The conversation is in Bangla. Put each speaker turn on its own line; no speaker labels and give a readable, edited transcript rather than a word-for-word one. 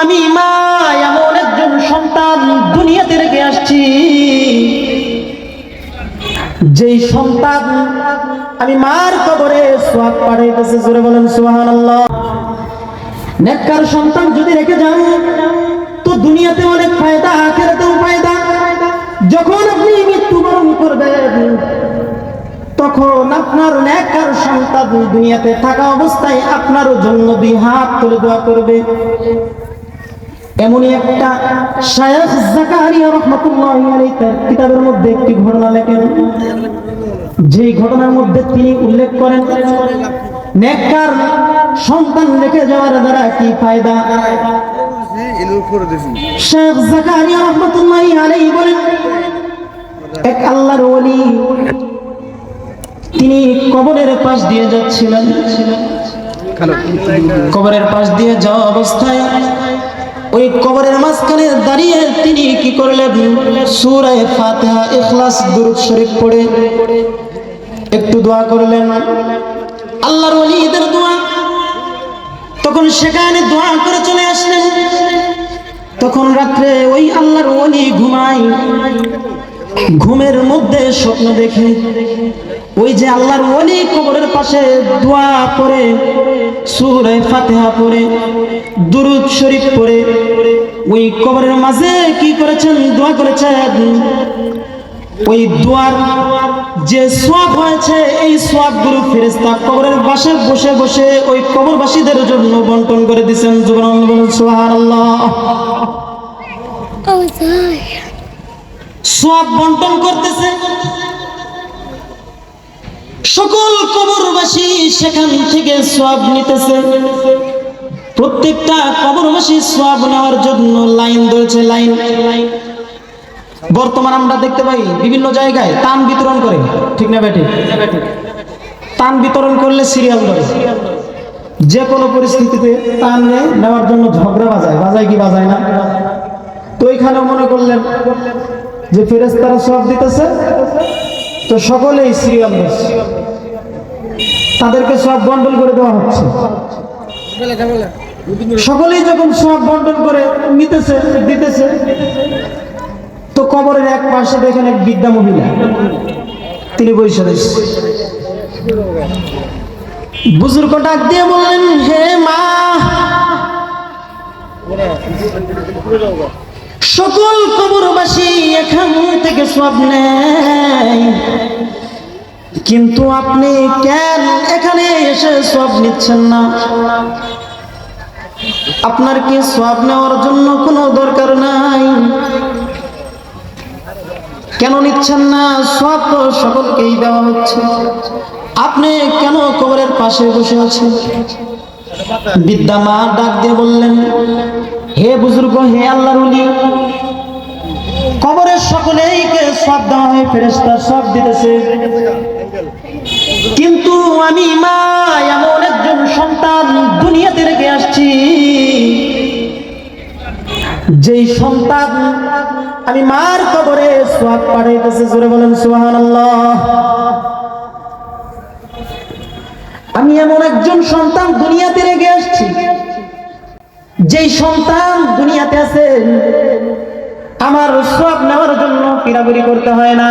আমি মা এমন একজন সন্তান দুনিয়াতে রেখে আসছি, যেই সন্তান আমি মার কবরে সওয়াব পাঠাইতেছে। জোরে বলেন সুবহানাল্লাহ। নেককার সন্তান যদি রেখে যান তো দুনিয়াতে অনেক ফায়দা, আখিরাতেও ফায়দা। যখন আপনি মৃত্যুবরণ করবেন তখন আপনার নেককার সন্তান দুনিয়াতে থাকা অবস্থায় আপনার জন্য দুই হাত তুলে দোয়া করবে। এমনই একটা শায়খ জাকারিয়া রাহমাতুল্লাহি আলাইহি তার কিতাবের মধ্যে একটি ঘটনা লেখেন, যেই ঘটনার মধ্যে তিনি উল্লেখ করেন নেককার সন্তান রেখে যাওয়ার দ্বারা কি ফায়দা। শায়খ জাকারিয়া রাহমাতুল্লাহি আলাইহি বলেন, এক আল্লাহর ওলি তিনি কবরের পাশ দিয়ে যাচ্ছিলেন। কবরের পাশ দিয়ে যাওয়া অবস্থায় ওই কবরের মাঝখানে দাঁড়িয়ে তিনি কি করলেন, সূরা ফাতিহা, ইখলাস, দুরূদ শরীফ পড়ে একটু দোয়া করলেন, আল্লাহর ওলিদের দোয়া। তখন সেখানে দোয়া করে চলে আসলেন। তখন রাত্রে ওই আল্লাহর ওলি ঘুমায়, ঘুমের মধ্যে স্বপ্ন দেখে ওই যে আল্লাহর ওলি কবরের পাশে দোয়া করে, সূরা ফাতিহা পড়ে, দুরূদ শরীফ পড়ে ওই কবরের মাঝে কি করেছেন, দোয়া করেছেন। ওই দোয়ার যে সওয়াব হয়েছে এই সওয়াবগুলো ফেরেশতা কবরের পাশে বসে বসে ওই কবরবাসীদের জন্য বন্টন করে দিয়েছেন। সুবহানাল্লাহ। সওয়াব বন্টন করতেছে, সকল কবরবাসী সেখান থেকে সওয়াব নিতেছে। প্রত্যেকটা কবরবাসী সওয়াব নেওয়ার জন্য লাইন ধরেছে, লাইন। বর্তমান আমরা দেখতে পাই বিভিন্ন জায়গায় তান বিতরণ করে, ঠিক না বেটি? তান বিতরণ করলে সিরিয়াল ধরে, যে কোনো পরিস্থিতিতে তান নেওয়ার জন্য ঝগড়া বাজায়, বাজায় কি বাজায় না? তো এখানে মনে করলেন যে ফেরেশতারা সওয়াব দিতেছে, তো সকলেই সিরিয়াল ধরছে, তাদেরকে সওয়াব বন্টন করে দেওয়া হচ্ছে। সকলেই যখন সওয়াব বন্টন করে নিতেছে, দিতেছে, তো কবরের এক পাশে দেখেন এক বৃদ্ধা মহিলা, তিনি বসে রয়েছে। বুজুর্গ ডাক দিয়ে বললেন, হে মা, সকল কবরবাসী এখান থেকে সওয়াব নেয়, কিন্তু আপনি কেন এখানে এসে সওয়াব নিচ্ছেন না? আপনার কি সওয়াব নেওয়ার জন্য কোনো দরকার নাই? কেন নিচ্ছেন না? সওয়াব তো সকলকেই দেওয়া হচ্ছে, আপনি কেন কবরের পাশে বসে আছেন? বৃদ্ধা মা ডাক দিয়ে বললেন, হে বুজুর্গ, হে আল্লাহর ওলি, কবরের সকলেইকে সওয়াব দেওয়া হয়, ফেরেশতা সওয়াব দিতেছে, কিন্তু আমি মা এমন একজন সন্তান দুনিয়াতে রেখে আসছি, যেই সন্তান আমি মার কবরে সওয়াব পাঠাইতেছে। জোরে বলেন সুবহানাল্লাহ। আমি এমন একজন সন্তান দুনিয়াতে রেখে আসছি, যেই সন্তান দুনিয়াতে আছে আমার সওয়াব নেওয়ার জন্য পিরাপিরি করতে হয় না।